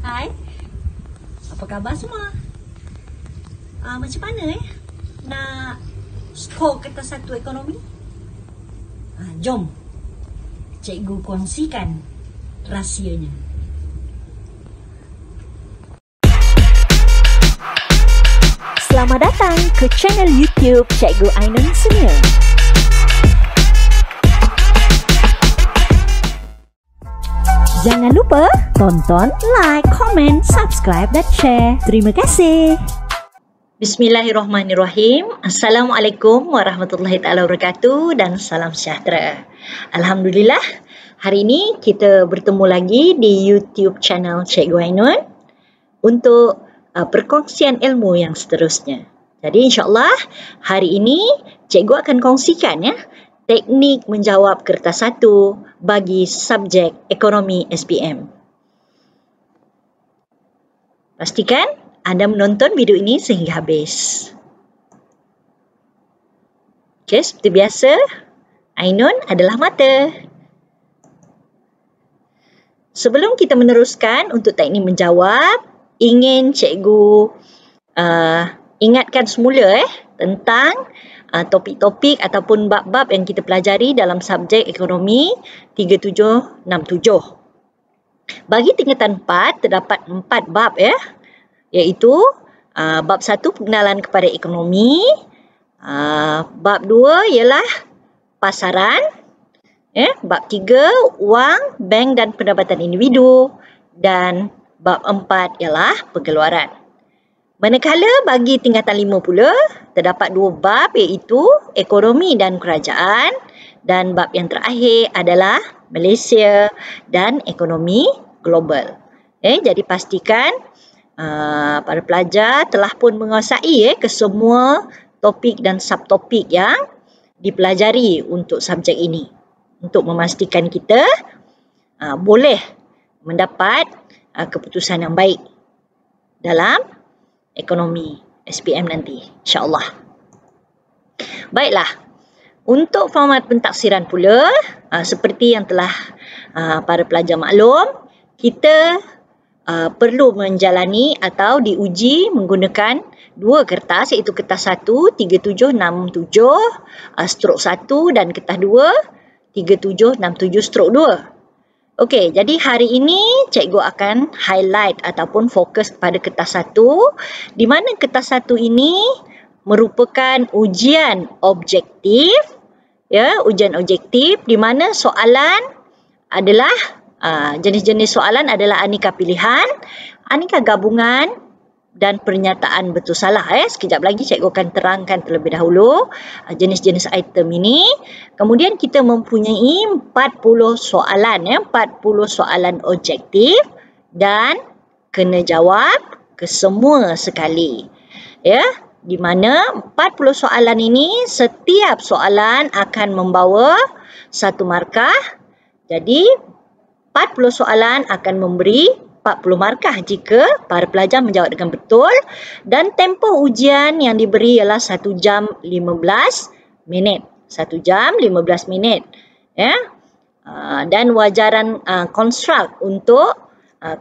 Hai, apa khabar semua? Macam mana nak skor kertas satu ekonomi? Jom cikgu kongsikan rahsianya. Selamat datang ke channel YouTube Cikgu Ainun Senior. Jangan lupa tonton, like, komen, subscribe dan share. Terima kasih. Bismillahirrahmanirrahim. Assalamualaikum warahmatullahi taala wabarakatuh dan salam sejahtera. Alhamdulillah, hari ini kita bertemu lagi di YouTube channel Cikgu Ainun untuk perkongsian ilmu yang seterusnya. Jadi insyaAllah hari ini cikgu akan kongsikan teknik menjawab kertas satu bagi subjek ekonomi SPM. Pastikan anda menonton video ini sehingga habis. Okey, seperti biasa, Ainun adalah mata. Sebelum kita meneruskan untuk teknik menjawab, ingin cikgu ingatkan semula tentang topik-topik ataupun bab-bab yang kita pelajari dalam subjek ekonomi 3767. Bagi tingkatan 4 terdapat 4 bab iaitu bab 1 pengenalan kepada ekonomi, bab 2 ialah pasaran, bab 3 wang, bank dan pendapatan individu, dan bab 4 ialah pengeluaran. Manakala bagi tingkatan 5 pula, terdapat 2 bab iaitu ekonomi dan kerajaan, dan bab yang terakhir adalah Malaysia dan ekonomi global. Jadi pastikan para pelajar telah pun menguasai kesemua topik dan subtopik yang dipelajari untuk subjek ini, untuk memastikan kita boleh mendapat keputusan yang baik dalam ekonomi SPM nanti, insyaAllah. Baiklah, untuk format pentaksiran pula, seperti yang telah para pelajar maklum, kita perlu menjalani atau diuji menggunakan 2 kertas, iaitu kertas 1 3767/1 dan kertas 2 3767/2. Okey, jadi hari ini cikgu akan highlight ataupun fokus pada kertas 1, di mana kertas 1 ini merupakan ujian objektif, ujian objektif di mana soalan adalah jenis-jenis soalan adalah aneka pilihan, aneka gabungan dan pernyataan betul salah. Sekejap lagi cikgu akan terangkan terlebih dahulu jenis-jenis item ini. Kemudian kita mempunyai 40 soalan, 40 soalan objektif dan kena jawab kesemua sekali. Di mana 40 soalan ini setiap soalan akan membawa 1 markah. Jadi 40 soalan akan memberi 40 markah jika para pelajar menjawab dengan betul, dan tempoh ujian yang diberi ialah 1 jam 15 minit. 1 jam 15 minit. Dan wajaran konstruk untuk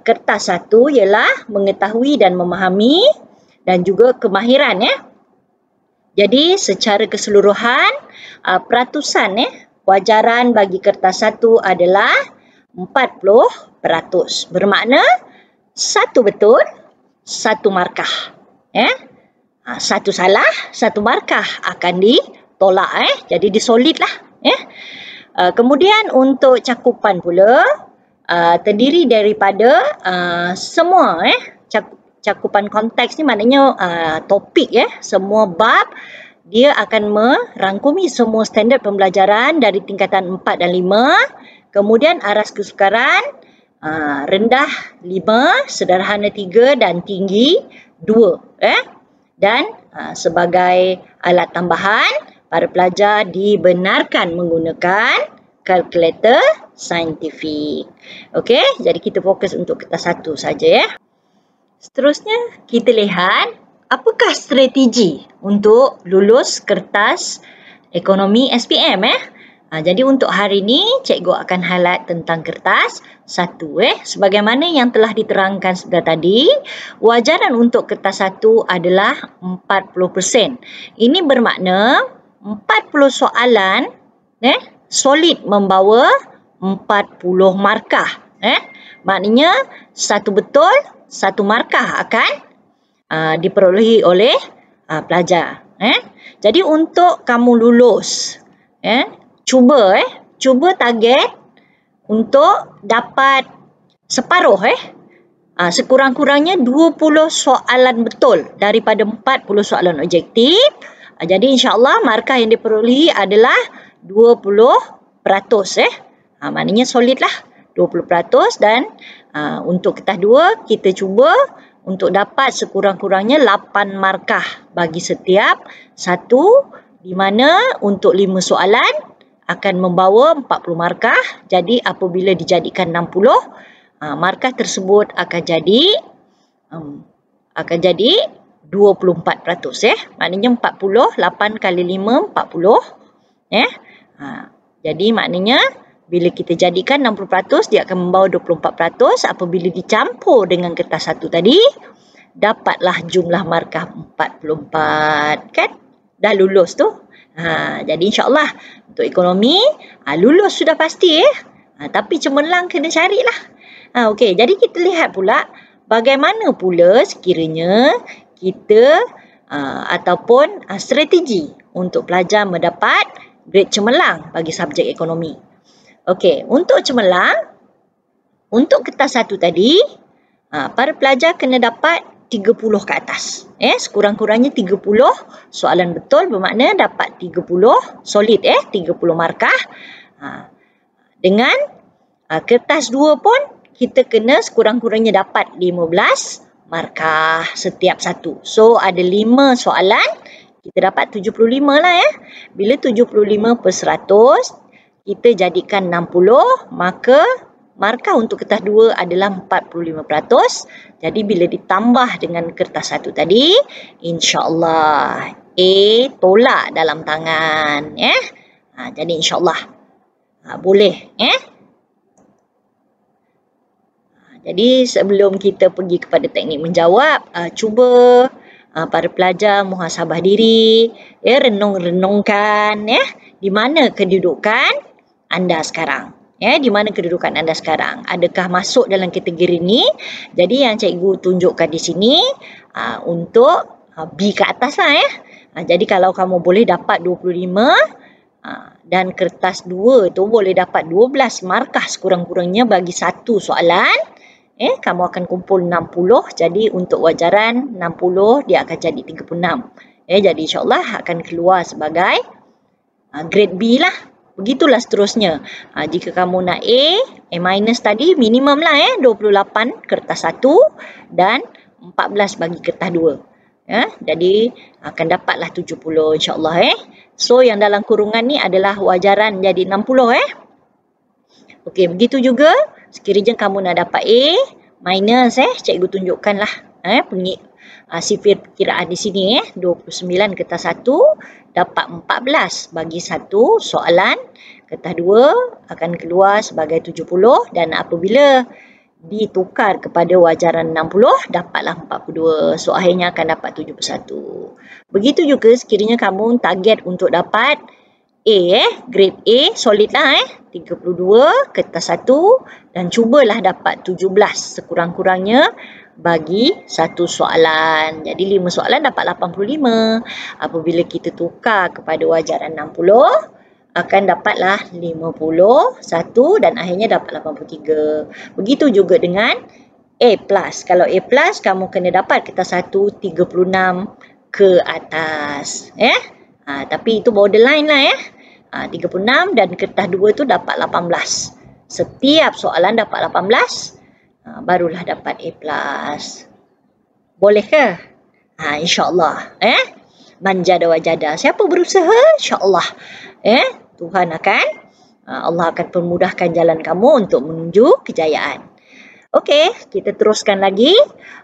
kertas 1 ialah mengetahui dan memahami dan juga kemahiran. Jadi secara keseluruhan peratusan wajaran bagi kertas 1 adalah 40%. Bermakna 1 betul, 1 markah. 1 salah, 1 markah akan ditolak. Jadi disolidlah. Kemudian untuk cakupan pula terdiri daripada semua cakupan konteks ni, maknanya topik semua bab dia akan merangkumi semua standard pembelajaran dari tingkatan 4 dan 5. Kemudian aras kesukaran rendah 5, sederhana 3 dan tinggi 2. Dan sebagai alat tambahan, para pelajar dibenarkan menggunakan kalkulator saintifik. Okey, jadi kita fokus untuk kertas 1 saja. Seterusnya kita lihat apakah strategi untuk lulus kertas ekonomi SPM. Jadi untuk hari ini, cikgu akan highlight tentang kertas 1. Sebagaimana yang telah diterangkan sebentar tadi, wajaran untuk kertas 1 adalah 40%. Ini bermakna 40 soalan solid membawa 40 markah. Maknanya satu betul, satu markah akan diperolehi oleh pelajar. Jadi untuk kamu lulus, cuba target untuk dapat separuh sekurang-kurangnya 20 soalan betul daripada 40 soalan objektif. Jadi insya-Allah markah yang diperolehi adalah 20%. Maknanya solid lah 20%, dan untuk kertas 2 kita cuba untuk dapat sekurang-kurangnya 8 markah bagi setiap satu, di mana untuk 5 soalan akan membawa 40 markah. Jadi apabila dijadikan 60, markah tersebut akan jadi 24%. Maknanya 40, 8 kali 5, 40. Jadi maknanya bila kita jadikan 60%, dia akan membawa 24%. Apabila dicampur dengan kertas 1 tadi, dapatlah jumlah markah 44. Kan? Dah lulus tu. Jadi insyaAllah untuk ekonomi, lulus sudah pasti. Tapi cemerlang kena carilah. Okey, jadi kita lihat pula bagaimana pula sekiranya kita ataupun strategi untuk pelajar mendapat grade cemerlang bagi subjek ekonomi. Okey, untuk cemerlang, untuk kertas 1 tadi, para pelajar kena dapat 30 ke atas. Sekurang-kurangnya 30 soalan betul, bermakna dapat 30 solid, 30 markah. Dengan kertas 2 pun kita kena sekurang-kurangnya dapat 15 markah setiap satu. So ada 5 soalan, kita dapat 75 lah Bila 75/100 kita jadikan 60, maka markah untuk kertas 2 adalah 45%. Jadi bila ditambah dengan kertas 1 tadi, insya-Allah A tolak dalam tangan. Jadi insya-Allah boleh. Jadi sebelum kita pergi kepada teknik menjawab, cuba para pelajar muhasabah diri, renung-renungkan di mana kedudukan anda sekarang. Di mana kedudukan anda sekarang? Adakah masuk dalam kategori ini? Jadi yang cikgu tunjukkan di sini untuk B ke atas lah Jadi kalau kamu boleh dapat 25 dan kertas 2 tu boleh dapat 12 markah sekurang-kurangnya bagi satu soalan, kamu akan kumpul 60. Jadi untuk wajaran 60 dia akan jadi 36. Jadi insya-Allah akan keluar sebagai grade B lah. Begitulah seterusnya. Jika kamu nak A minus tadi minimum lah 28 kertas 1 dan 14 bagi kertas 2. Jadi akan dapatlah 70 insya-Allah So yang dalam kurungan ni adalah wajaran jadi 60 Okey, begitu juga sekiranya kamu nak dapat A minus cikgu tunjukkanlah sifir perkiraan di sini 29 kertas 1 dapat 14 bagi satu soalan, kertas 2 akan keluar sebagai 70, dan apabila ditukar kepada wajaran 60 dapatlah 42. So akhirnya akan dapat 71. Begitu juga sekiranya kamu target untuk dapat A grade A solid lah 32 kertas 1 dan cubalah dapat 17 sekurang-kurangnya bagi satu soalan. Jadi 5 soalan dapat 85. Apabila kita tukar kepada wajaran 60 akan dapatlah 51 dan akhirnya dapat 83. Begitu juga dengan A+. Kalau A+, kamu kena dapat kertas 1 36 ke atas. Tapi itu borderline lah 36 dan kertas 2 tu dapat 18. Setiap soalan dapat 18. Barulah dapat A+. Boleh ke? InsyaAllah. Manjada wajada. Siapa berusaha? InsyaAllah. Tuhan Allah akan permudahkan jalan kamu untuk menuju kejayaan. Okey, kita teruskan lagi.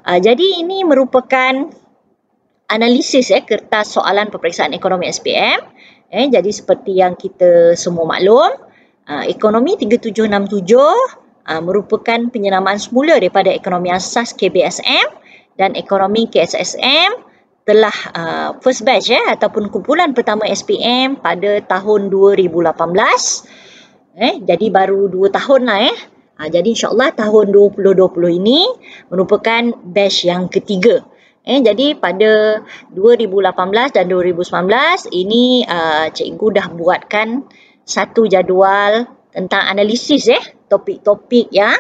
Jadi ini merupakan analisis kertas soalan peperiksaan ekonomi SPM Jadi seperti yang kita semua maklum, ekonomi 3767 merupakan penyernamaan semula daripada ekonomi asas KBSM, dan ekonomi KSSM telah first batch ataupun kumpulan pertama SPM pada tahun 2018. Jadi baru 2 tahun lah. Jadi insyaAllah tahun 2020 ini merupakan batch yang ketiga. Jadi pada 2018 dan 2019 ini cikgu dah buatkan satu jadual tentang analisis topik-topik yang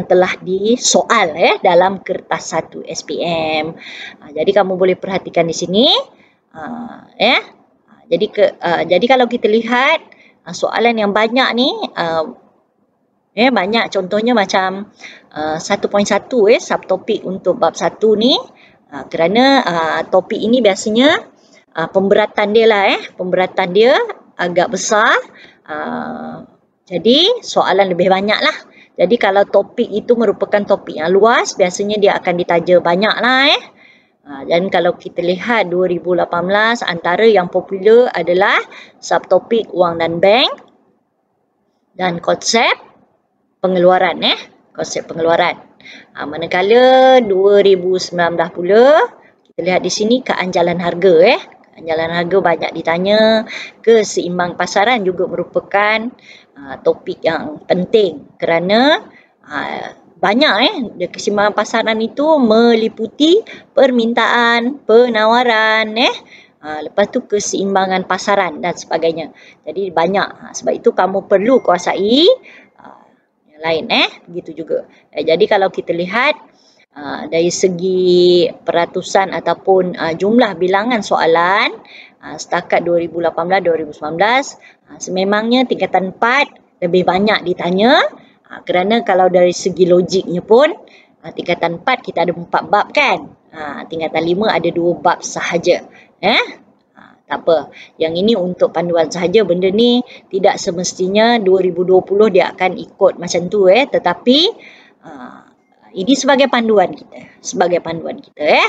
telah disoal dalam kertas 1 SPM. Jadi kamu boleh perhatikan di sini. Jadi kalau kita lihat soalan yang banyak ni, banyak contohnya macam 1.1 subtopik untuk bab 1 ni, kerana topik ini biasanya pemberatan dia pemberatan dia agak besar, jadi soalan lebih banyak lah. Jadi kalau topik itu merupakan topik yang luas, biasanya dia akan ditaja banyak lah. Dan kalau kita lihat 2018, antara yang popular adalah subtopik wang dan bank dan konsep pengeluaran. Konsep pengeluaran. Manakala 2019 pula, kita lihat di sini keanjalan harga. Keanjalan harga banyak ditanya. Keseimbang pasaran juga merupakan topik yang penting kerana banyak keseimbangan pasaran itu meliputi permintaan, penawaran, lepas tu keseimbangan pasaran dan sebagainya. Jadi banyak. Sebab itu kamu perlu kuasai yang lain begitu juga. Jadi kalau kita lihat dari segi peratusan ataupun jumlah bilangan soalan setakat 2018-2019, sememangnya tingkatan 4 lebih banyak ditanya, kerana kalau dari segi logiknya pun tingkatan 4 kita ada 4 bab kan, tingkatan 5 ada 2 bab sahaja. Tak apa, yang ini untuk panduan sahaja. Benda ni tidak semestinya 2020 dia akan ikut macam tu tetapi ini sebagai panduan kita,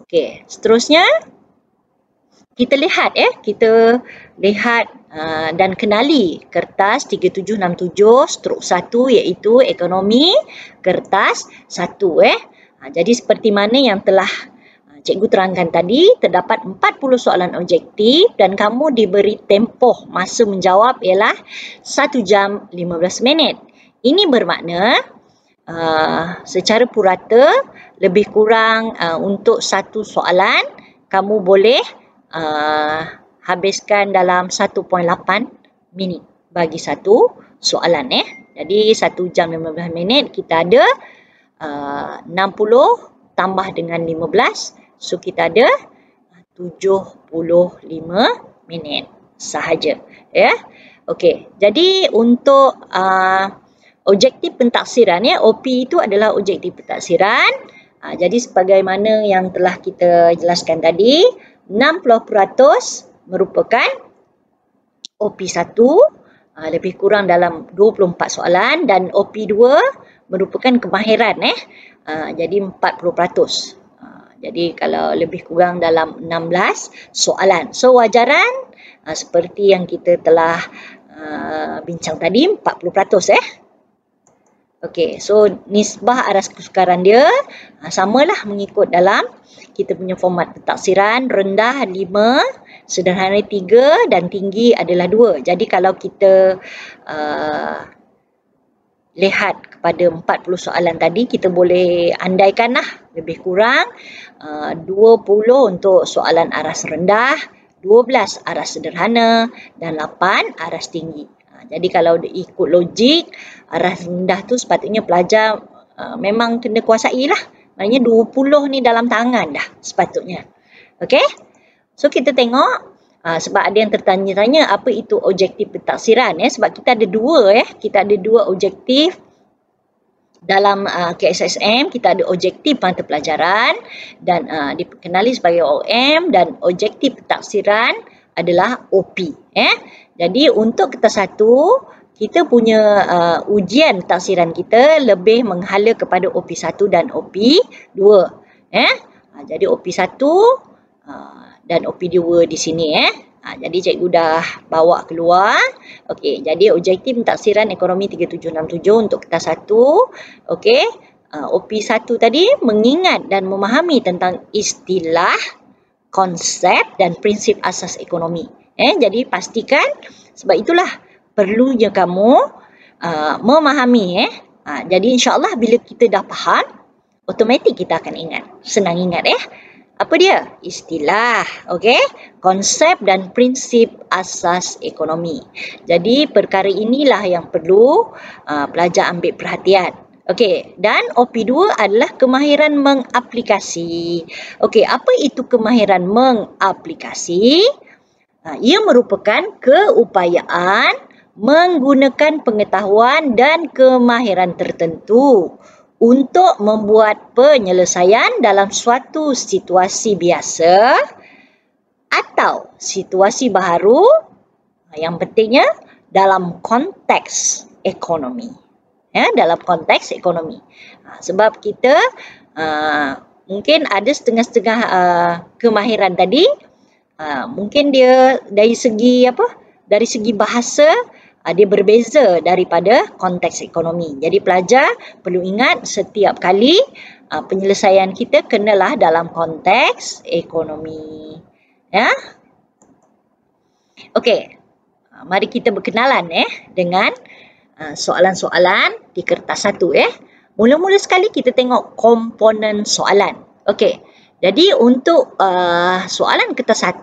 Okey, seterusnya kita lihat dan kenali kertas 3767/1 iaitu ekonomi kertas 1. Jadi seperti mana yang telah cikgu terangkan tadi, terdapat 40 soalan objektif dan kamu diberi tempoh masa menjawab ialah 1 jam 15 minit. Ini bermakna secara purata lebih kurang untuk satu soalan kamu boleh habiskan dalam 1.8 minit bagi satu soalan. Jadi 1 jam 15 minit kita ada 60 tambah dengan 15, so kita ada 75 minit sahaja. Okey, jadi untuk objektif pentaksiran, OP itu adalah objektif pentaksiran. Jadi sebagaimana yang telah kita jelaskan tadi, 60% merupakan OP1, lebih kurang dalam 24 soalan, dan OP2 merupakan kemahiran. Jadi 40%. Jadi kalau lebih kurang dalam 16 soalan. So wajaran seperti yang kita telah bincang tadi, 40%. Okey, so nisbah aras kesukaran dia samalah mengikut dalam kita punya format pentaksiran. Rendah 5, sederhana 3 dan tinggi adalah 2. Jadi kalau kita lihat kepada 40 soalan tadi, kita boleh andaikanlah lebih kurang 20 untuk soalan aras rendah, 12 aras sederhana dan 8 aras tinggi. Jadi kalau ikut logik, aras rendah tu sepatutnya pelajar memang kena kuasai lah. Maknanya 20 ni dalam tangan dah sepatutnya. Okey? So kita tengok, sebab ada yang tertanya-tanya apa itu objektif pentaksiran. Sebab kita ada dua. Kita ada dua objektif dalam KSSM. Kita ada objektif mata pelajaran dan dikenali sebagai OM, dan objektif pentaksiran adalah OP. Jadi untuk kertas 1, kita punya ujian pentaksiran kita lebih menghala kepada OP1 dan OP2. Jadi OP1 dan OP2 di sini jadi cikgu dah bawa keluar. Okey, jadi objektif pentaksiran ekonomi 3767 untuk kertas 1. Okey, OP1 tadi mengingat dan memahami tentang istilah, konsep dan prinsip asas ekonomi. Jadi pastikan, sebab itulah perlunya kamu memahami. Jadi insya-Allah bila kita dah faham, automatik kita akan ingat. Senang ingat Apa dia? Istilah, konsep dan prinsip asas ekonomi. Jadi perkara inilah yang perlu pelajar ambil perhatian. Dan OP2 adalah kemahiran mengaplikasi. Apa itu kemahiran mengaplikasi? Ia merupakan keupayaan menggunakan pengetahuan dan kemahiran tertentu untuk membuat penyelesaian dalam suatu situasi biasa atau situasi baharu, yang pentingnya dalam konteks ekonomi. Dalam konteks ekonomi. Sebab kita mungkin ada setengah-setengah kemahiran tadi, mungkin dia dari segi bahasa, dia berbeza daripada konteks ekonomi. Jadi pelajar perlu ingat setiap kali penyelesaian kita kenalah dalam konteks ekonomi. Mari kita berkenalan dengan soalan-soalan di kertas 1. Mula-mula sekali kita tengok komponen soalan. Jadi untuk soalan kertas 1,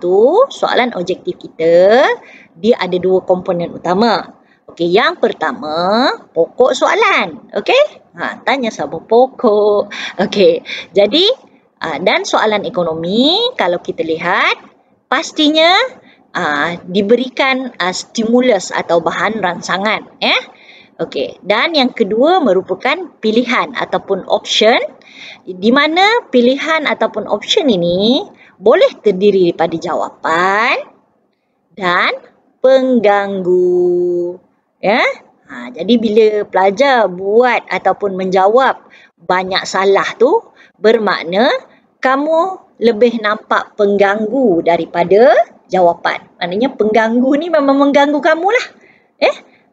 soalan objektif kita, dia ada 2 komponen utama. Yang pertama, pokok soalan. Tanya sama pokok. Jadi dan soalan ekonomi, kalau kita lihat, pastinya diberikan stimulus atau bahan rangsangan. Dan yang kedua merupakan pilihan ataupun option, di mana pilihan ataupun option ini boleh terdiri daripada jawapan dan pengganggu. Jadi bila pelajar buat ataupun menjawab banyak salah tu, bermakna kamu lebih nampak pengganggu daripada jawapan. Maknanya pengganggu ni memang mengganggu kamu lah.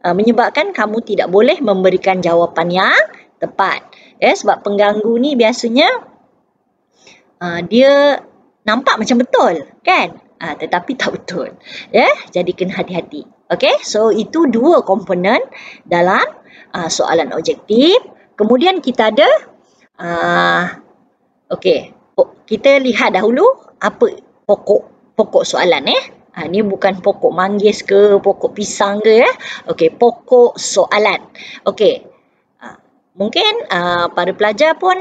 Menyebabkan kamu tidak boleh memberikan jawapan yang tepat. Sebab pengganggu ni biasanya dia nampak macam betul, kan? Tetapi tak betul. Jadi kena hati-hati. So itu 2 komponen dalam soalan objektif. Kemudian kita ada kita lihat dahulu apa pokok soalan. Ni bukan pokok manggis ke, pokok pisang ke pokok soalan. Mungkin para pelajar pun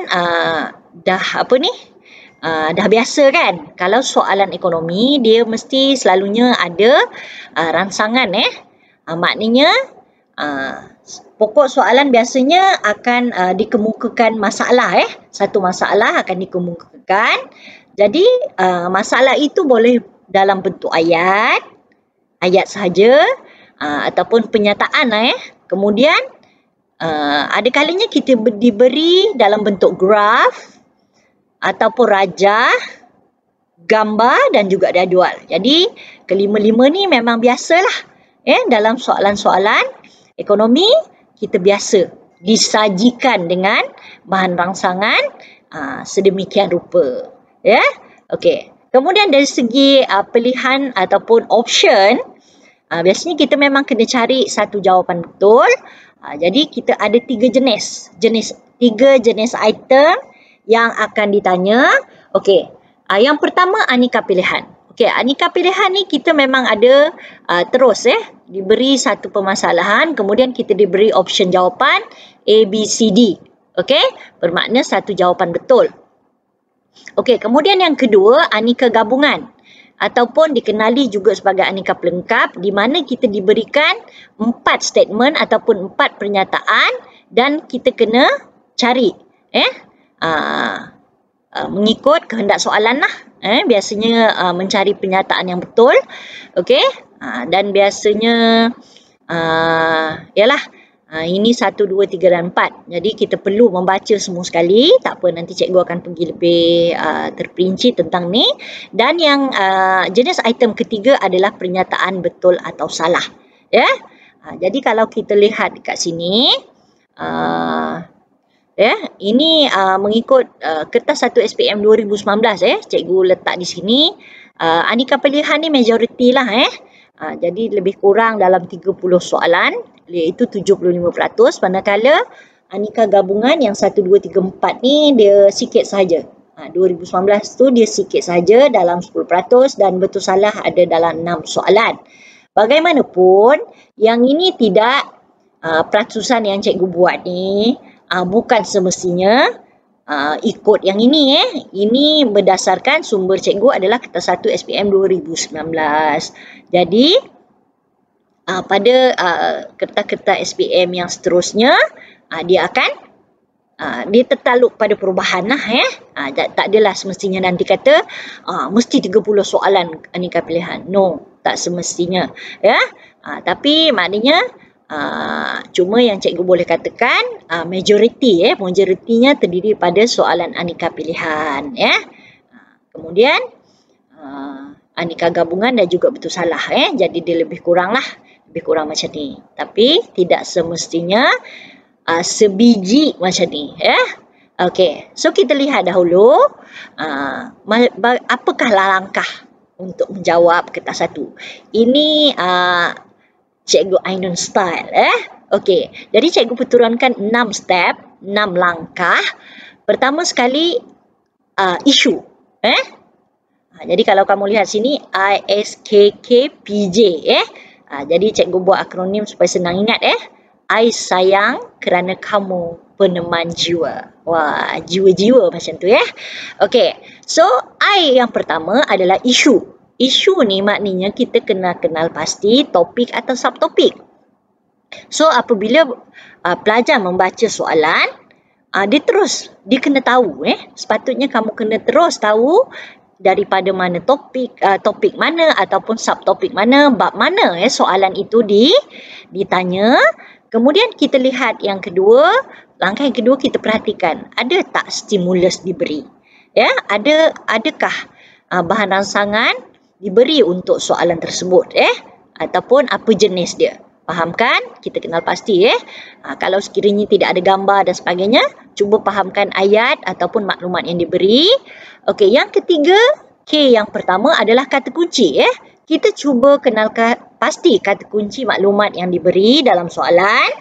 dah biasa kan, kalau soalan ekonomi dia mesti selalunya ada rangsangan. Maknanya pokok soalan biasanya akan dikemukakan masalah. Satu masalah akan dikemukakan. Jadi masalah itu boleh dalam bentuk ayat sahaja, ataupun penyataan. Kemudian ada kalanya kita diberi dalam bentuk graf ataupun rajah, gambar dan juga jadual. Jadi kelima-lima ni memang biasalah. Dalam soalan-soalan ekonomi kita biasa disajikan dengan bahan rangsangan sedemikian rupa. Kemudian dari segi pilihan ataupun option, biasanya kita memang kena cari satu jawapan betul. Jadi kita ada 3 jenis item yang akan ditanya. Yang pertama aneka pilihan. Aneka pilihan ni kita memang ada terus diberi satu permasalahan, kemudian kita diberi option jawapan A, B, C, D. Bermakna satu jawapan betul. Kemudian yang kedua, aneka gabungan ataupun dikenali juga sebagai aneka pelengkap, di mana kita diberikan 4 statement ataupun 4 pernyataan dan kita kena cari mengikut kehendak soalan lah. Biasanya mencari pernyataan yang betul. Dan biasanya Ini 1, 2, 3 dan 4. Jadi kita perlu membaca semua sekali. Tak apa, nanti cikgu akan pergi lebih terperinci tentang ni. Dan yang jenis item ketiga adalah pernyataan betul atau salah. Ya. Jadi kalau kita lihat dekat sini, ini mengikut kertas 1 SPM 2019 cikgu letak di sini. Aneka pilihan ni majoriti lah jadi lebih kurang dalam 30 soalan, iaitu 75%, manakala aneka gabungan yang 1, 2, 3, 4 ni dia sikit sahaja. 2019 tu dia sikit sahaja dalam 10% dan betul salah ada dalam 6 soalan. Bagaimanapun, yang ini tidak peratusan yang cikgu buat ni bukan semestinya ikut yang ini Ini berdasarkan sumber cikgu adalah kertas 1 SPM 2019. Jadi pada kertas-kertas SPM yang seterusnya dia akan dia tertaluk pada perubahan lah tak adalah semestinya nanti kata mesti 30 soalan aneka pilihan. No, tak semestinya tapi maknanya cuma yang cikgu boleh katakan majoritinya terdiri pada soalan aneka pilihan kemudian aneka gabungan dan juga betul salah jadi dia lebih kurang macam ni, tapi tidak semestinya sebiji macam ni Okey, so kita lihat dahulu apakah langkah untuk menjawab kertas 1 ini. Cikgu Ainun style Okey, jadi cikgu perturunkan 6 step, 6 langkah. Pertama sekali isu jadi kalau kamu lihat sini ISKKPJ jadi cikgu buat akronim supaya senang ingat I sayang kerana kamu peneman jiwa. Wah, jiwa-jiwa macam tu Okey, so I yang pertama adalah isu. Isu ni maknanya kita kena kenal pasti topik atau subtopik. So apabila pelajar membaca soalan, dia kena tahu sepatutnya kamu kena terus tahu daripada mana topik mana ataupun subtopik mana, bab mana soalan itu ditanya. Kemudian kita lihat yang kedua, langkah yang kedua kita perhatikan ada tak stimulus diberi. Adakah bahan rangsangan diberi untuk soalan tersebut ataupun apa jenis dia. Fahamkan, kita kenal pasti kalau sekiranya tidak ada gambar dan sebagainya, cuba fahamkan ayat ataupun maklumat yang diberi. Okey, yang ketiga, K yang pertama adalah kata kunci Kita cuba kenalkan pasti kata kunci maklumat yang diberi dalam soalan.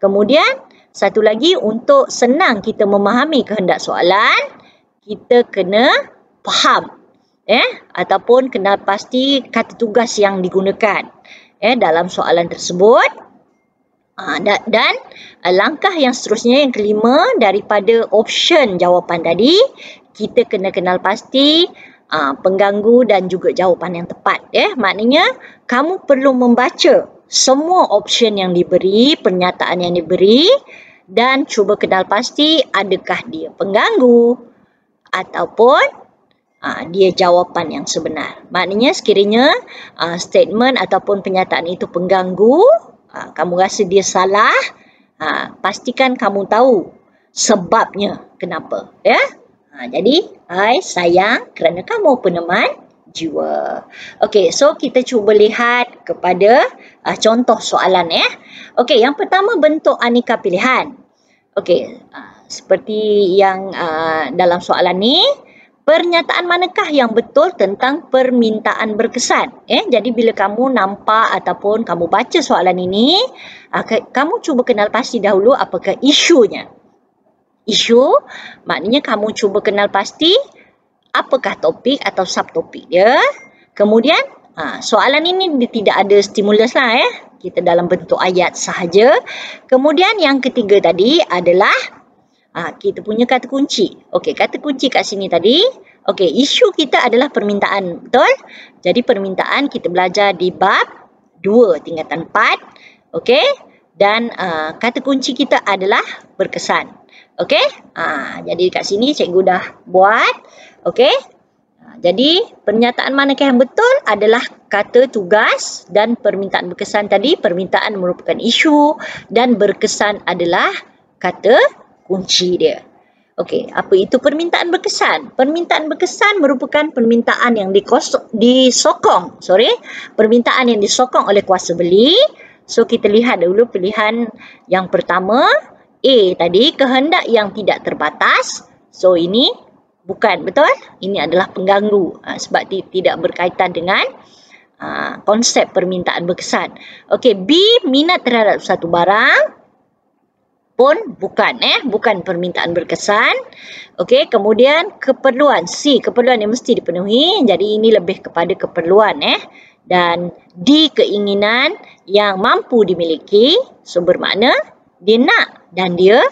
Kemudian satu lagi, untuk senang kita memahami kehendak soalan, kita kena faham ataupun kenal pasti kata tugas yang digunakan dalam soalan tersebut. Dan langkah yang seterusnya yang kelima, daripada option jawapan tadi, kita kena kenal pasti pengganggu dan juga jawapan yang tepat. Maknanya kamu perlu membaca semua option yang diberi, pernyataan yang diberi, dan cuba kenal pasti adakah dia pengganggu ataupun dia jawapan yang sebenar. Maknanya sekiranya statement ataupun pernyataan itu pengganggu, kamu rasa dia salah, pastikan kamu tahu sebabnya kenapa. Jadi, I sayang kerana kamu peneman jiwa. Okey, so kita cuba lihat kepada contoh soalan Okey, yang pertama bentuk aneka pilihan. Okey, seperti yang dalam soalan ni, pernyataan manakah yang betul tentang permintaan berkesan? Jadi bila kamu nampak ataupun kamu baca soalan ini, kamu cuba kenal pasti dahulu apakah isunya. Isu maknanya kamu cuba kenal pasti apakah topik atau subtopik dia. Kemudian soalan ini dia tidak ada stimulus lah kita dalam bentuk ayat sahaja. Kemudian yang ketiga tadi adalah kita punya kata kunci. Okey, kata kunci kat sini tadi. Okey, isu kita adalah permintaan, betul? Jadi permintaan kita belajar di bab 2 tingkatan 4. Okey? Dan kata kunci kita adalah berkesan. Okey? Jadi kat sini cikgu dah buat. Okey? Jadi, pernyataan manakah yang betul adalah kata tugas dan permintaan berkesan tadi. Permintaan merupakan isu dan berkesan adalah kata kunci dia. Okey, apa itu permintaan berkesan? Permintaan berkesan merupakan permintaan yang disokong. Permintaan yang disokong oleh kuasa beli. So, kita lihat dulu pilihan yang pertama. A tadi, kehendak yang tidak terbatas. So, ini bukan, betul? Ini adalah pengganggu sebab tidak berkaitan dengan konsep permintaan berkesan. Okey, B, minat terhadap satu barang pun bukan, bukan permintaan berkesan. Okey, kemudian keperluan. C, keperluan yang mesti dipenuhi. Jadi ini lebih kepada keperluan, Dan D, keinginan yang mampu dimiliki. So, bermakna dia nak dan dia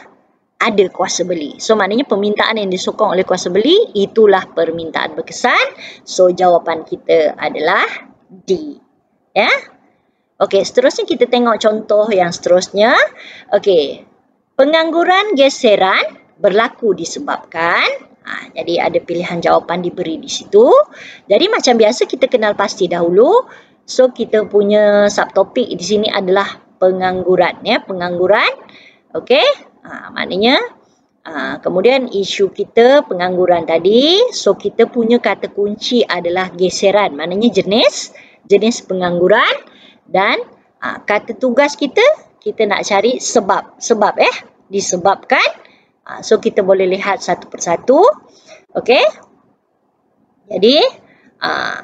ada kuasa beli. So, maknanya permintaan yang disokong oleh kuasa beli, itulah permintaan berkesan. So, jawapan kita adalah D. Ya? Okey, seterusnya kita tengok contoh yang seterusnya. Okey, pengangguran geseran berlaku disebabkan. Jadi, ada pilihan jawapan diberi di situ. Jadi, macam biasa kita kenal pasti dahulu. So, kita punya subtopik di sini adalah pengangguran. Pengangguran. Okey. Maknanya kemudian isu kita pengangguran tadi. So, kita punya kata kunci adalah geseran. Maknanya jenis pengangguran. Dan kata tugas kita nak cari sebab. Disebabkan. So, kita boleh lihat satu persatu. Okey. Jadi, A,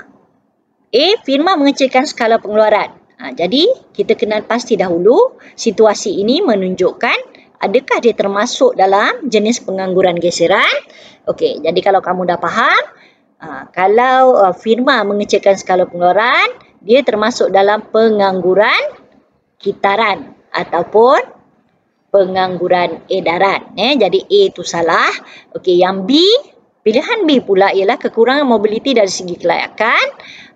firma mengecilkan skala pengeluaran. Jadi, kita kenal pasti dahulu situasi ini menunjukkan adakah dia termasuk dalam jenis pengangguran geseran. Okey, jadi kalau kamu dah faham, kalau firma mengecilkan skala pengeluaran, dia termasuk dalam pengangguran kitaran ataupun pengangguran edaran. Jadi A itu salah. Okey, yang B, pilihan B pula ialah kekurangan mobiliti dari segi kelayakan.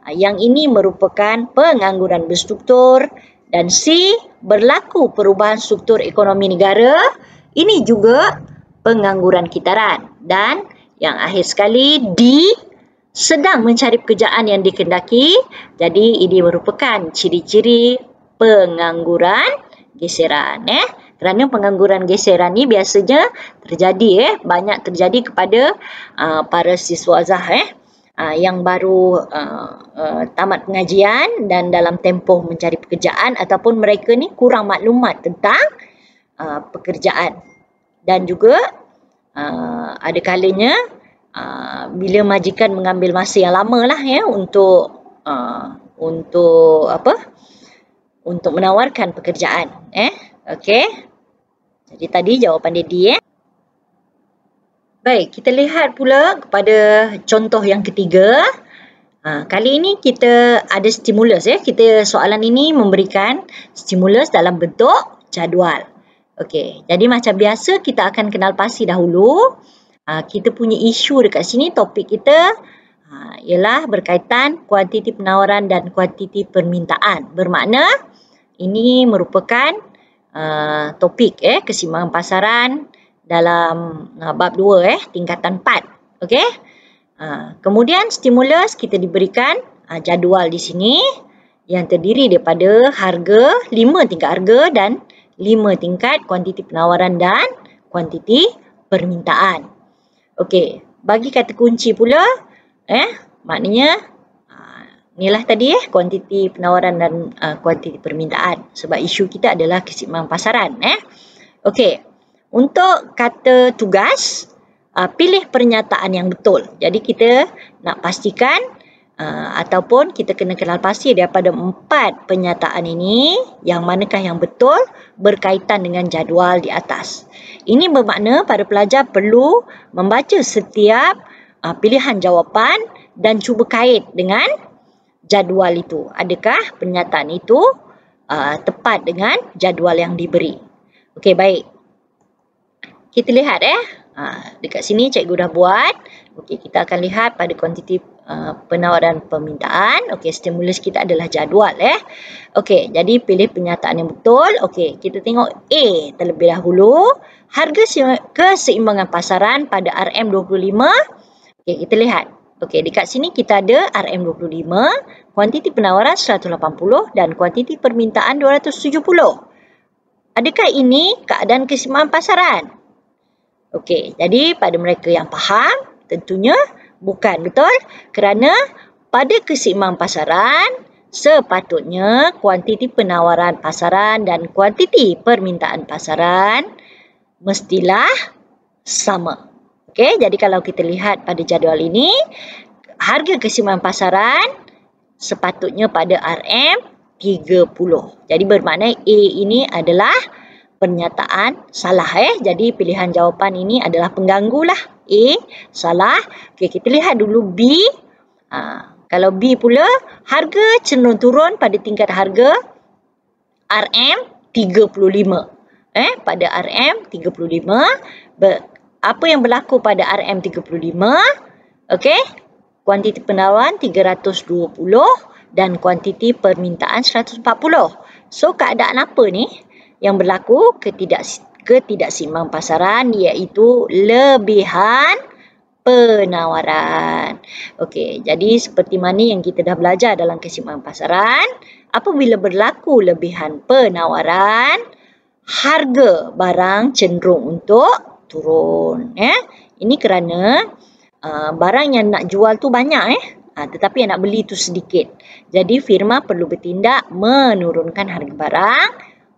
Yang ini merupakan pengangguran berstruktur. Dan C, berlaku perubahan struktur ekonomi negara. Ini juga pengangguran kitaran. Dan yang akhir sekali, D, sedang mencari pekerjaan yang dikehendaki. Jadi, ini merupakan ciri-ciri pengangguran geseran. Kerana pengangguran geseran ni biasanya terjadi, banyak terjadi kepada para siswa azhar yang baru tamat pengajian dan dalam tempoh mencari pekerjaan, ataupun mereka ni kurang maklumat tentang pekerjaan. Dan juga ada kalanya bila majikan mengambil masa yang lama lah untuk menawarkan pekerjaan. Okey. Jadi tadi jawapan dia D. Baik, kita lihat pula kepada contoh yang ketiga. Kali ini kita ada stimulus. Soalan ini memberikan stimulus dalam bentuk jadual. Okey, jadi macam biasa kita akan kenal pasti dahulu. Kita punya isu dekat sini, topik kita ialah berkaitan kuantiti penawaran dan kuantiti permintaan. Bermakna ini merupakan topik keseimbangan pasaran dalam bab 2 tingkatan 4. Okey. Kemudian stimulus kita diberikan jadual di sini yang terdiri daripada harga, 5 tingkat harga dan 5 tingkat kuantiti penawaran dan kuantiti permintaan. Okey, bagi kata kunci pula maknanya inilah tadi kuantiti penawaran dan kuantiti permintaan, sebab isu kita adalah keseimbangan pasaran. Okey. Untuk kata tugas, pilih pernyataan yang betul. Jadi kita nak pastikan ataupun kita kena kenal pasti daripada 4 pernyataan ini, yang manakah yang betul berkaitan dengan jadual di atas. Ini bermakna para pelajar perlu membaca setiap pilihan jawapan dan cuba kait dengan jadual itu. Adakah pernyataan itu tepat dengan jadual yang diberi? Okey, baik. Kita lihat dekat sini cikgu dah buat. Okey, kita akan lihat pada kuantiti penawaran permintaan. Okey, stimulus kita adalah jadual. Okey, jadi pilih pernyataan yang betul. Okey, kita tengok A terlebih dahulu. Harga keseimbangan pasaran pada RM25. Okey, kita lihat. Okey, dekat sini kita ada RM25, kuantiti penawaran 180 dan kuantiti permintaan 270. Adakah ini keadaan keseimbangan pasaran? Okey, jadi pada mereka yang faham, tentunya bukan, betul? Kerana pada keseimbangan pasaran, sepatutnya kuantiti penawaran pasaran dan kuantiti permintaan pasaran mestilah sama. Okey, jadi kalau kita lihat pada jadual ini, harga keseimbangan pasaran sepatutnya pada RM30. Jadi bermakna A ini adalah pernyataan salah. Jadi pilihan jawapan ini adalah pengganggu lah. A salah. Okey, kita lihat dulu B. Kalau B pula, harga cenderung turun pada tingkat harga RM35. Pada RM35, apa yang berlaku pada RM35? Okey, kuantiti penawaran 320 dan kuantiti permintaan 140. So, keadaan apa ni yang berlaku? Ketidakseimbangan pasaran, iaitu lebihan penawaran. Okey, jadi seperti mana yang kita dah belajar dalam keseimbangan pasaran, apabila berlaku lebihan penawaran, harga barang cenderung untuk turun. Ini kerana barang yang nak jual tu banyak tetapi yang nak beli tu sedikit. Jadi firma perlu bertindak menurunkan harga barang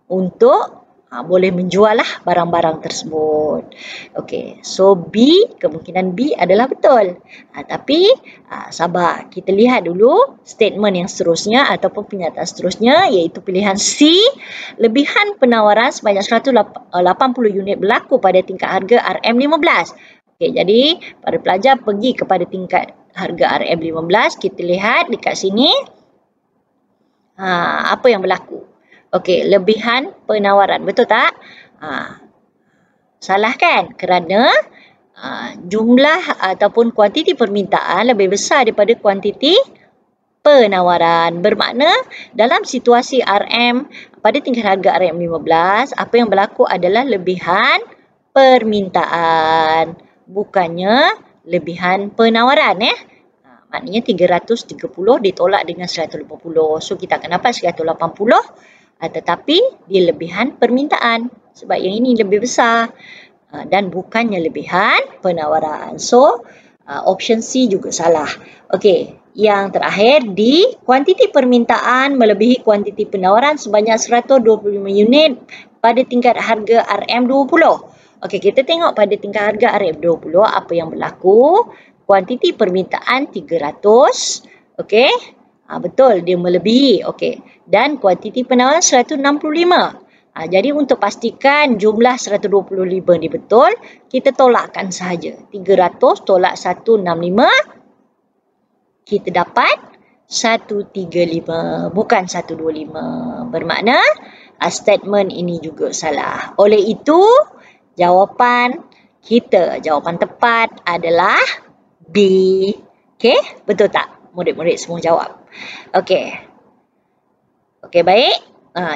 untuk boleh menjual lah barang-barang tersebut. Okey, so B, kemungkinan B adalah betul. Tapi sabar, kita lihat dulu statement yang seterusnya ataupun pernyataan seterusnya, iaitu pilihan C, lebihan penawaran sebanyak 180 unit berlaku pada tingkat harga RM15. Okey, jadi para pelajar pergi kepada tingkat harga RM15, kita lihat dekat sini apa yang berlaku. Okey, lebihan penawaran, betul tak? Salah kan? Kerana jumlah ataupun kuantiti permintaan lebih besar daripada kuantiti penawaran. Bermakna dalam situasi RM pada tingkat harga RM15, apa yang berlaku adalah lebihan permintaan, bukannya lebihan penawaran. Maknanya 330 ditolak dengan 180. So kita akan dapat 180. Tetapi dia lebihan permintaan sebab yang ini lebih besar dan bukannya lebihan penawaran. So option C juga salah. Okey, yang terakhir D, kuantiti permintaan melebihi kuantiti penawaran sebanyak 125 unit pada tingkat harga RM20. Okey, kita tengok pada tingkat harga RM20 apa yang berlaku. Kuantiti permintaan 300. Okey. Betul, dia melebihi. Okey. Dan kuantiti penawaran 165. Jadi untuk pastikan jumlah 125 ni betul, kita tolakkan sahaja. 300 tolak 165, kita dapat 135, bukan 125. Bermakna statement ini juga salah. Oleh itu, jawapan tepat adalah B. Okey, betul tak? Murid-murid semua jawab. Okey, baik.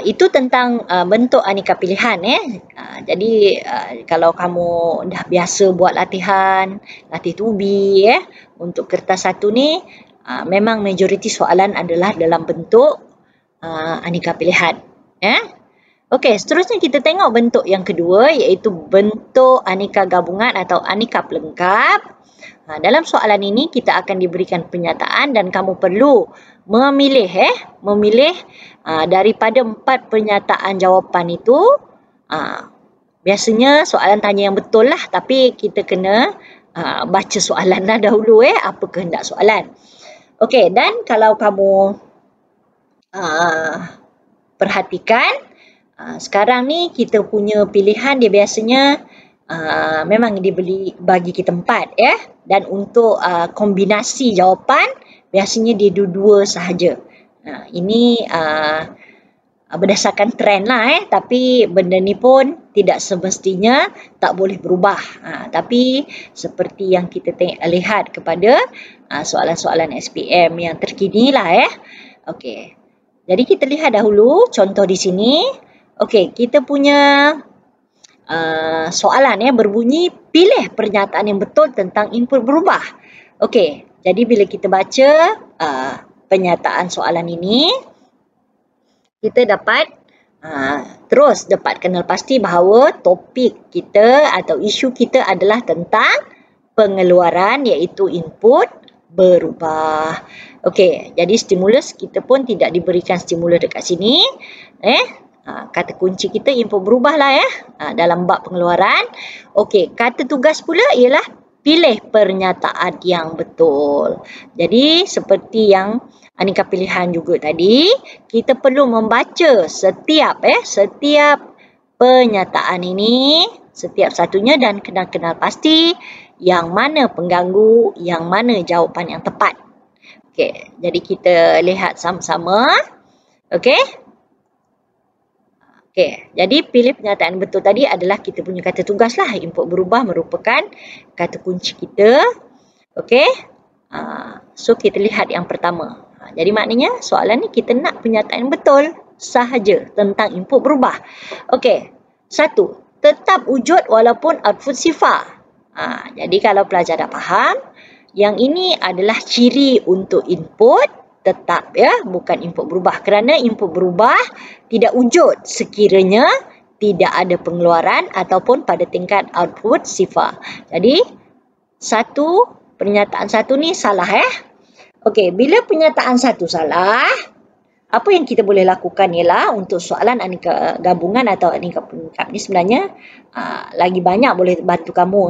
Itu tentang bentuk aneka pilihan. Jadi kalau kamu dah biasa buat latih 2B untuk kertas 1 ni, memang majoriti soalan adalah dalam bentuk aneka pilihan. Okey, seterusnya kita tengok bentuk yang kedua, iaitu bentuk aneka gabungan atau aneka pelengkap. Dalam soalan ini kita akan diberikan pernyataan dan kamu perlu memilih daripada 4 pernyataan jawapan itu. Biasanya soalan tanya yang betul lah, tapi kita kena baca soalan dah dahulu apa kehendak soalan. Okey, dan kalau kamu perhatikan, sekarang ni kita punya pilihan dia biasanya memang bagi kita 4 dan untuk kombinasi jawapan biasanya dia dua sahaja. Ini berdasarkan trend lah tapi benda ni pun tidak semestinya tak boleh berubah. Tapi seperti yang kita lihat kepada soalan-soalan SPM yang terkini lah Okey. Jadi kita lihat dahulu contoh di sini. Okey, kita punya soalan berbunyi pilih pernyataan yang betul tentang input berubah. Okey, Jadi bila kita baca penyataan soalan ini, kita dapat terus dapat kenal pasti bahawa topik kita atau isu kita adalah tentang pengeluaran, iaitu input berubah. Okey, jadi stimulus kita pun tidak diberikan stimulus dekat sini. Kata kunci kita input berubah lah dalam bab pengeluaran. Okey, kata tugas pula ialah pilih pernyataan yang betul. Jadi seperti yang Anika pilihan juga tadi, kita perlu membaca setiap pernyataan ini, setiap satunya, dan kenal pasti yang mana pengganggu, yang mana jawapan yang tepat. Okey, jadi kita lihat sama-sama. Okey. Okey, jadi pilih pernyataan betul tadi adalah kita punya kata tugas lah. Input berubah merupakan kata kunci kita. Okey. So kita lihat yang pertama. Jadi maknanya soalan ni kita nak pernyataan betul sahaja tentang input berubah. Okey. 1. Tetap wujud walaupun output sifar. Jadi kalau pelajar dah faham, yang ini adalah ciri untuk input tetap, bukan input berubah. Kerana input berubah tidak wujud sekiranya tidak ada pengeluaran ataupun pada tingkat output sifar. Jadi pernyataan 1 ni salah. Okey, bila pernyataan 1 salah, apa yang kita boleh lakukan ialah untuk soalan Anika gabungan atau Anika penyingkap ni sebenarnya lagi banyak boleh bantu kamu.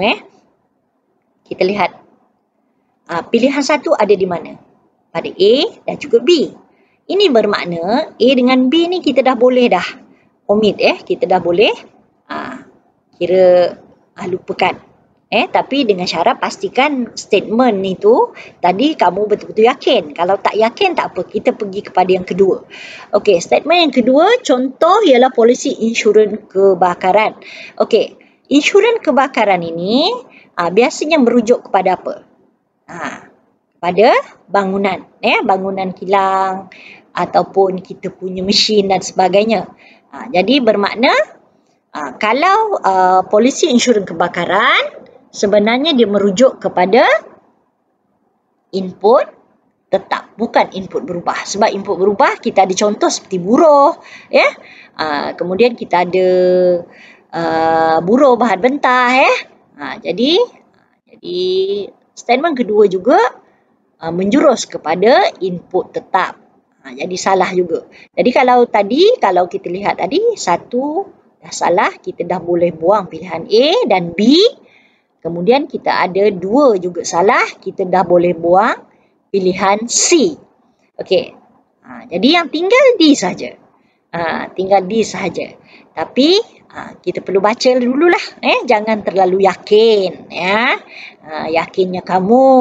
Kita lihat pilihan 1 ada di mana? Pada A dan juga B. Ini bermakna A dengan B ni kita dah boleh dah omit, kita dah boleh kira lupakan. Tapi dengan syarat pastikan statement itu tadi kamu betul-betul yakin. Kalau tak yakin tak apa, kita pergi kepada yang kedua. Okey, statement yang kedua contoh ialah polisi insurans kebakaran. Okey, insurans kebakaran ini biasanya merujuk kepada apa? Pada bangunan, bangunan kilang ataupun kita punya mesin dan sebagainya. Jadi bermakna kalau polisi insurans kebakaran sebenarnya dia merujuk kepada input tetap, bukan input berubah. Sebab input berubah kita ada contoh seperti buruh, kemudian kita ada buruh bahan mentah, jadi statement kedua juga menjurus kepada input tetap. Jadi salah juga. Jadi kalau kita lihat tadi 1 dah salah, kita dah boleh buang pilihan A dan B. Kemudian kita ada 2 juga salah, kita dah boleh buang pilihan C. Okey. Jadi yang tinggal D saja. Tinggal D sahaja. Tapi kita perlu baca dululah. Jangan terlalu yakin. Yakinnya kamu.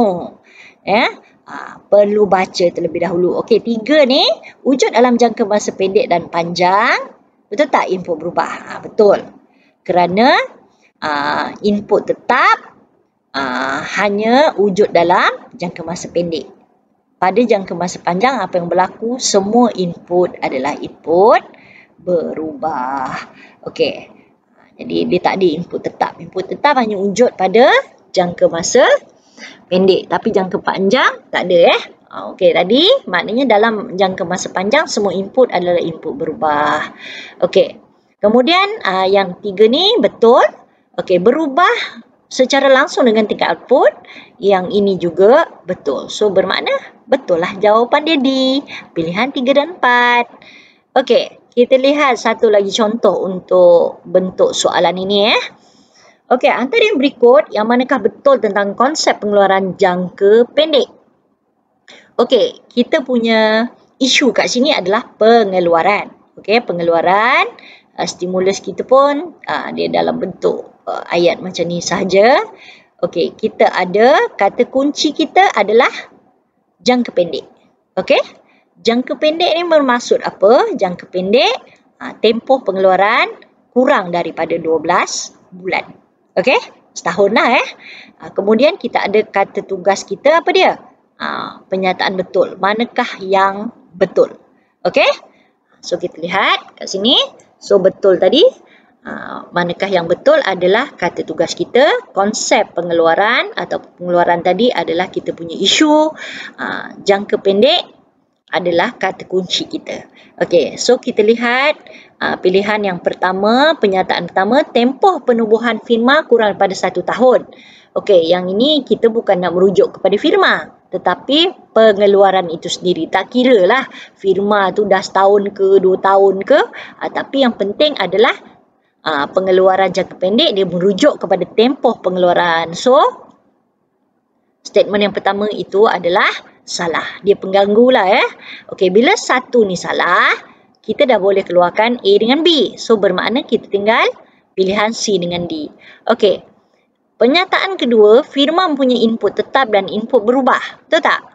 Perlu baca terlebih dahulu. Okey, 3 ni wujud dalam jangka masa pendek dan panjang. Betul tak input berubah? Betul. Kerana input tetap hanya wujud dalam jangka masa pendek. Pada jangka masa panjang apa yang berlaku? Semua input adalah input berubah. Okey. Jadi dia tak ada input tetap. Input tetap hanya wujud pada jangka masa pendek. Tapi jangka panjang tak ada. Okey, tadi maknanya dalam jangka masa panjang semua input adalah input berubah. Okey. Kemudian yang 3 ni betul. Okey, berubah secara langsung dengan tingkat output. Yang ini juga betul. So bermakna betul lah jawapan dia D. Pilihan 3 dan 4. Okey, kita lihat satu lagi contoh untuk bentuk soalan ini. Okey, antara yang berikut yang manakah betul tentang konsep pengeluaran jangka pendek? Okey, kita punya isu kat sini adalah pengeluaran. Okey, pengeluaran. Stimulus kita pun dia dalam bentuk ayat macam ni sahaja. Okey, kita ada kata kunci kita adalah jangka pendek. Okey, jangka pendek ni bermaksud apa? Jangka pendek, tempoh pengeluaran kurang daripada 12 bulan. Okey, setahun lah. Kemudian kita ada kata tugas kita apa dia? Penyataan betul. Manakah yang betul? Okey, so kita lihat kat sini. So betul tadi Manakah yang betul adalah kata tugas kita, konsep pengeluaran atau pengeluaran tadi adalah kita punya isu, jangka pendek adalah kata kunci kita. Okey, so kita lihat pilihan yang pertama, penyataan pertama, tempoh penubuhan firma kurang daripada 1 tahun. Okey, yang ini kita bukan nak merujuk kepada firma, tetapi pengeluaran itu sendiri. Tak kira lah firma tu dah setahun ke 2 tahun ke, tapi yang penting adalah pengeluaran jangka pendek dia merujuk kepada tempoh pengeluaran. So, statement yang pertama itu adalah salah. Dia pengganggu lah ya. Okey, bila satu ni salah, kita dah boleh keluarkan A dengan B. So, bermakna kita tinggal pilihan C dengan D. Okey, pernyataan kedua, firma mempunyai input tetap dan input berubah. Betul tak?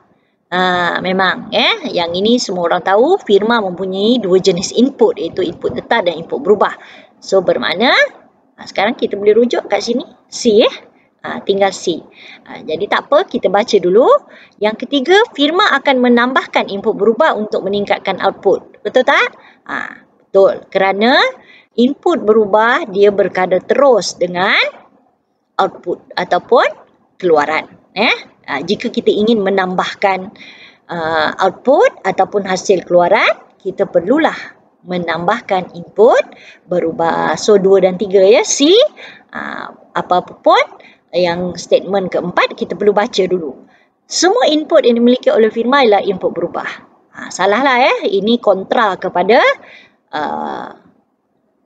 Memang yang ini semua orang tahu, firma mempunyai 2 jenis input, iaitu input tetap dan input berubah. So bermakna sekarang kita boleh rujuk kat sini C tinggal C. Jadi tak apa, kita baca dulu. Yang ketiga, firma akan menambahkan input berubah untuk meningkatkan output. Betul tak? Betul, kerana input berubah dia berkadar terus dengan output ataupun keluaran. Jika kita ingin menambahkan output ataupun hasil keluaran, kita perlulah menambahkan input berubah. So 2 dan 3 ya, C. Apa-apa pun yang statement keempat kita perlu baca dulu. Semua input yang dimiliki oleh firma ialah input berubah. Salahlah ya, ini kontra kepada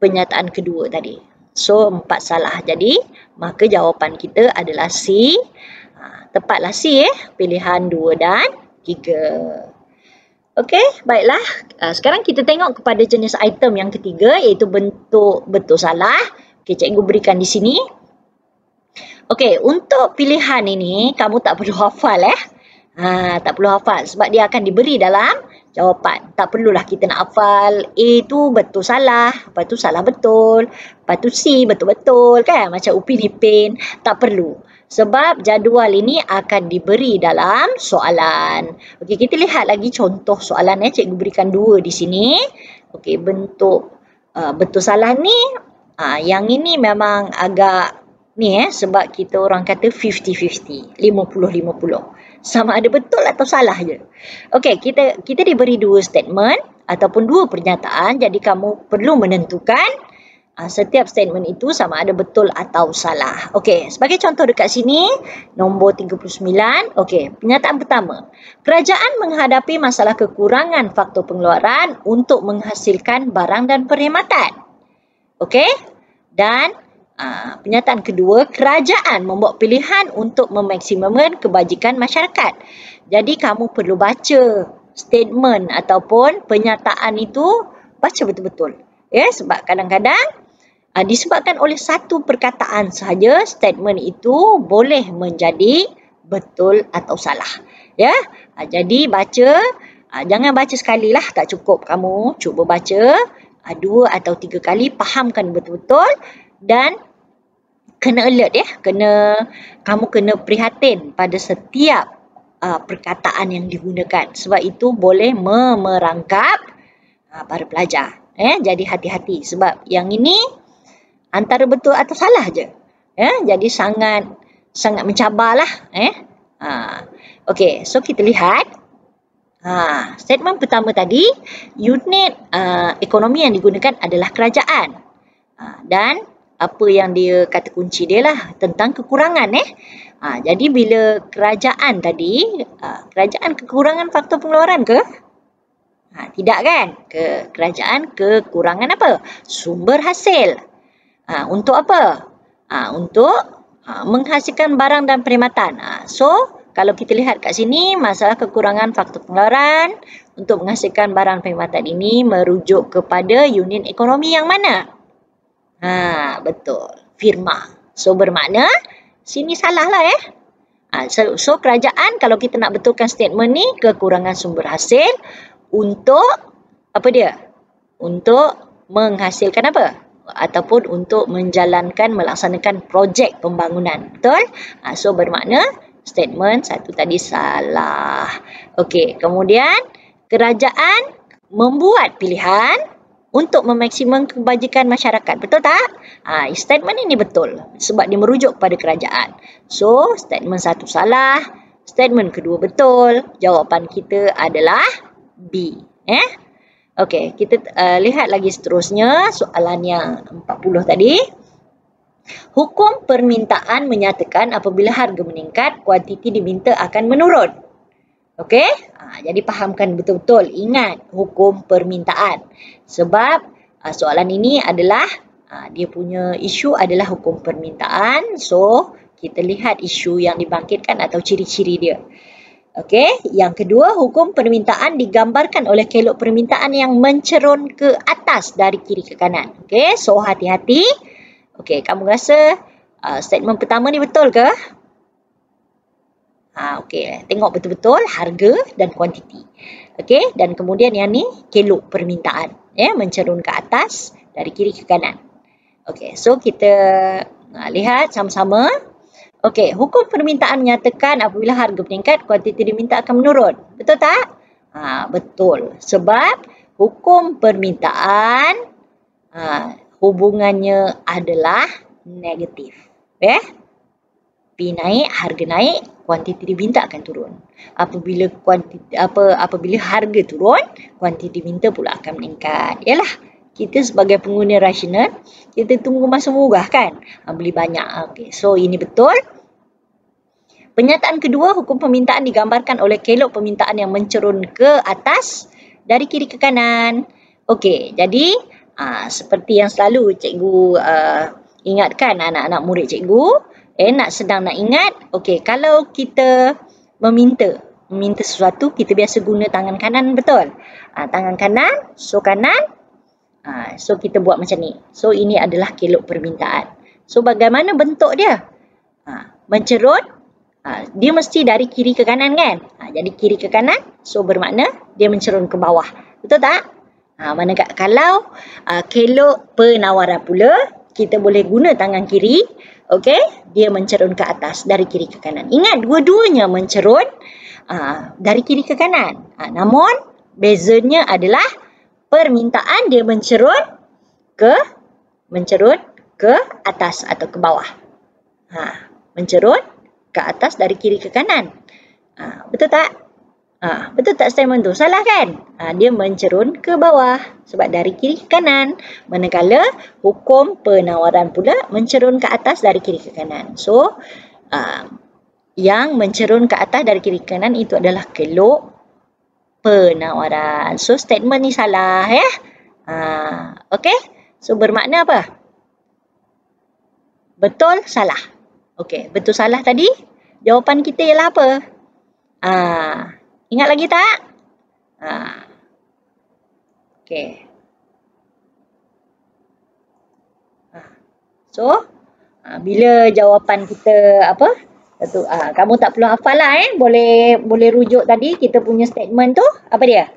pernyataan kedua tadi. So 4 salah. Jadi maka jawapan kita adalah C. Tepatlah C pilihan 2 dan 3. Okey, baiklah. Sekarang kita tengok kepada jenis item yang ketiga, iaitu bentuk betul salah. Okey, cikgu berikan di sini. Okey, untuk pilihan ini kamu tak perlu hafal tak perlu hafal sebab dia akan diberi dalam jawapan. Tak perlulah kita nak hafal A tu betul salah, lepas tu salah betul, lepas tu C betul-betul kan, macam Upin Ipin. Tak perlu. Sebab jadual ini akan diberi dalam soalan. Okey, kita lihat lagi contoh soalan cikgu berikan 2 di sini. Okey, bentuk betul salah ni yang ini memang agak ni sebab kita orang kata 50-50, 50-50. Sama ada betul atau salah je. Okey, kita diberi 2 statement ataupun 2 pernyataan, jadi kamu perlu menentukan setiap statement itu sama ada betul atau salah. Okey, sebagai contoh dekat sini, nombor 39. Okey, pernyataan pertama. Kerajaan menghadapi masalah kekurangan faktor pengeluaran untuk menghasilkan barang dan perkhidmatan. Okey, dan pernyataan kedua, kerajaan membuat pilihan untuk memaksimumkan kebajikan masyarakat. Jadi kamu perlu baca statement ataupun pernyataan itu, baca betul-betul. Sebab kadang-kadang disebabkan oleh satu perkataan sahaja, statement itu boleh menjadi betul atau salah. Jadi baca, jangan baca sekali lah, tak cukup. Kamu cuba baca 2 atau 3 kali, fahamkan betul-betul dan kena alert kamu kena prihatin pada setiap perkataan yang digunakan. Sebab itu boleh memerangkap para pelajar. Jadi hati-hati sebab yang ini antara betul atau salah je. Jadi sangat mencabarlah. Okey, so kita lihat. Statement pertama tadi, unit ekonomi yang digunakan adalah kerajaan. Dan apa yang dia kata kunci dia lah tentang kekurangan. Jadi bila kerajaan tadi, kerajaan kekurangan faktor pengeluaran ke? Tidak kan? Kerajaan kekurangan apa? Sumber hasil. Untuk apa? Untuk menghasilkan barang dan perkhidmatan. So, kalau kita lihat kat sini, masalah kekurangan faktor pengeluaran untuk menghasilkan barang perkhidmatan ini merujuk kepada unit ekonomi yang mana? Betul. Firma. So, bermakna sini salah lah So, kerajaan kalau kita nak betulkan statement ni, kekurangan sumber hasil untuk apa dia? Untuk menghasilkan apa? Ataupun untuk melaksanakan projek pembangunan. Betul? So, bermakna statement satu tadi salah. Okey, kemudian kerajaan membuat pilihan untuk memaksimum kebajikan masyarakat. Betul tak? Statement ini betul sebab dia merujuk kepada kerajaan. So, statement satu salah, statement kedua betul. Jawapan kita adalah B. Okey, kita lihat lagi seterusnya soalan yang 40 tadi. Hukum permintaan menyatakan apabila harga meningkat, kuantiti diminta akan menurun. Okey? Jadi fahamkan betul-betul. Ingat hukum permintaan. Sebab soalan ini adalah dia punya isu adalah hukum permintaan. So, kita lihat isu yang dibangkitkan atau ciri-ciri dia. Okey, yang kedua, hukum permintaan digambarkan oleh kelok permintaan yang mencerun ke atas dari kiri ke kanan. Okey, so hati-hati. Okey, kamu rasa statement pertama ni betul ke? Okey, tengok betul-betul harga dan kuantiti. Okey, dan kemudian yang ni kelok permintaan, mencerun ke atas dari kiri ke kanan. Okey, so kita lihat sama-sama. Okey, hukum permintaan menyatakan apabila harga meningkat, kuantiti diminta akan menurun. Betul tak? Betul. Sebab hukum permintaan hubungannya adalah negatif. P naik, harga naik, kuantiti diminta akan turun. Apabila harga turun, kuantiti diminta pula akan meningkat. Yalah, kita sebagai pengguna rasional, kita tunggu masa murah kan? Beli banyak. Okey, so ini betul. Pernyataan kedua, hukum permintaan digambarkan oleh kelok permintaan yang mencerun ke atas dari kiri ke kanan. Okey, jadi seperti yang selalu cikgu ingatkan anak-anak murid cikgu, nak ingat, okey, kalau kita meminta sesuatu, kita biasa guna tangan kanan, betul? Tangan kanan, so kanan, so kita buat macam ni. So ini adalah kelok permintaan. So bagaimana bentuk dia? Mencerun, dia mesti dari kiri ke kanan kan? Jadi kiri ke kanan, so bermakna dia mencerun ke bawah. Betul tak? Manakala kalau kelok penawaran pula, kita boleh guna tangan kiri, okey, dia mencerun ke atas dari kiri ke kanan. Ingat, dua-duanya mencerun dari kiri ke kanan. Namun bezanya adalah permintaan dia mencerun ke atas atau ke bawah. Mencerun ke atas dari kiri ke kanan. Betul tak? Betul tak statement tu? Salah kan? Dia mencerun ke bawah sebab dari kiri ke kanan. Manakala hukum penawaran pula mencerun ke atas dari kiri ke kanan. So, yang mencerun ke atas dari kiri ke kanan itu adalah kelok penawaran. So, statement ni salah ya. Okey? So, bermakna apa? Betul, salah. Okey, betul salah tadi, jawapan kita ialah apa? Ingat lagi tak? Okey. So, bila jawapan kita apa? Kamu tak perlu hafal lah boleh rujuk tadi kita punya statement tu, apa dia?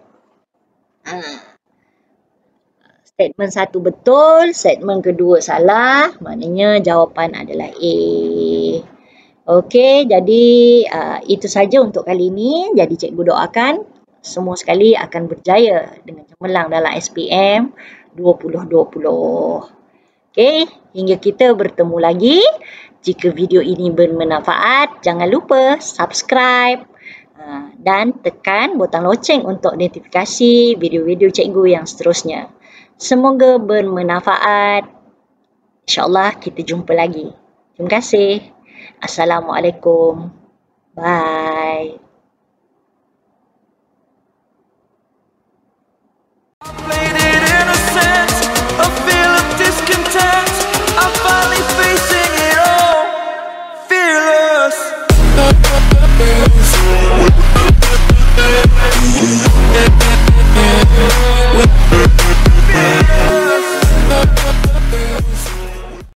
Statement satu betul, statement kedua salah, maknanya jawapan adalah A. Okey, jadi itu saja untuk kali ini. Jadi cikgu doakan semua sekali akan berjaya dengan cemerlang dalam SPM 2020. Okey, hingga kita bertemu lagi. Jika video ini bermanfaat, jangan lupa subscribe dan tekan butang loceng untuk notifikasi video-video cikgu yang seterusnya. Semoga bermanfaat. InsyaAllah kita jumpa lagi. Terima kasih. Assalamualaikum. Bye.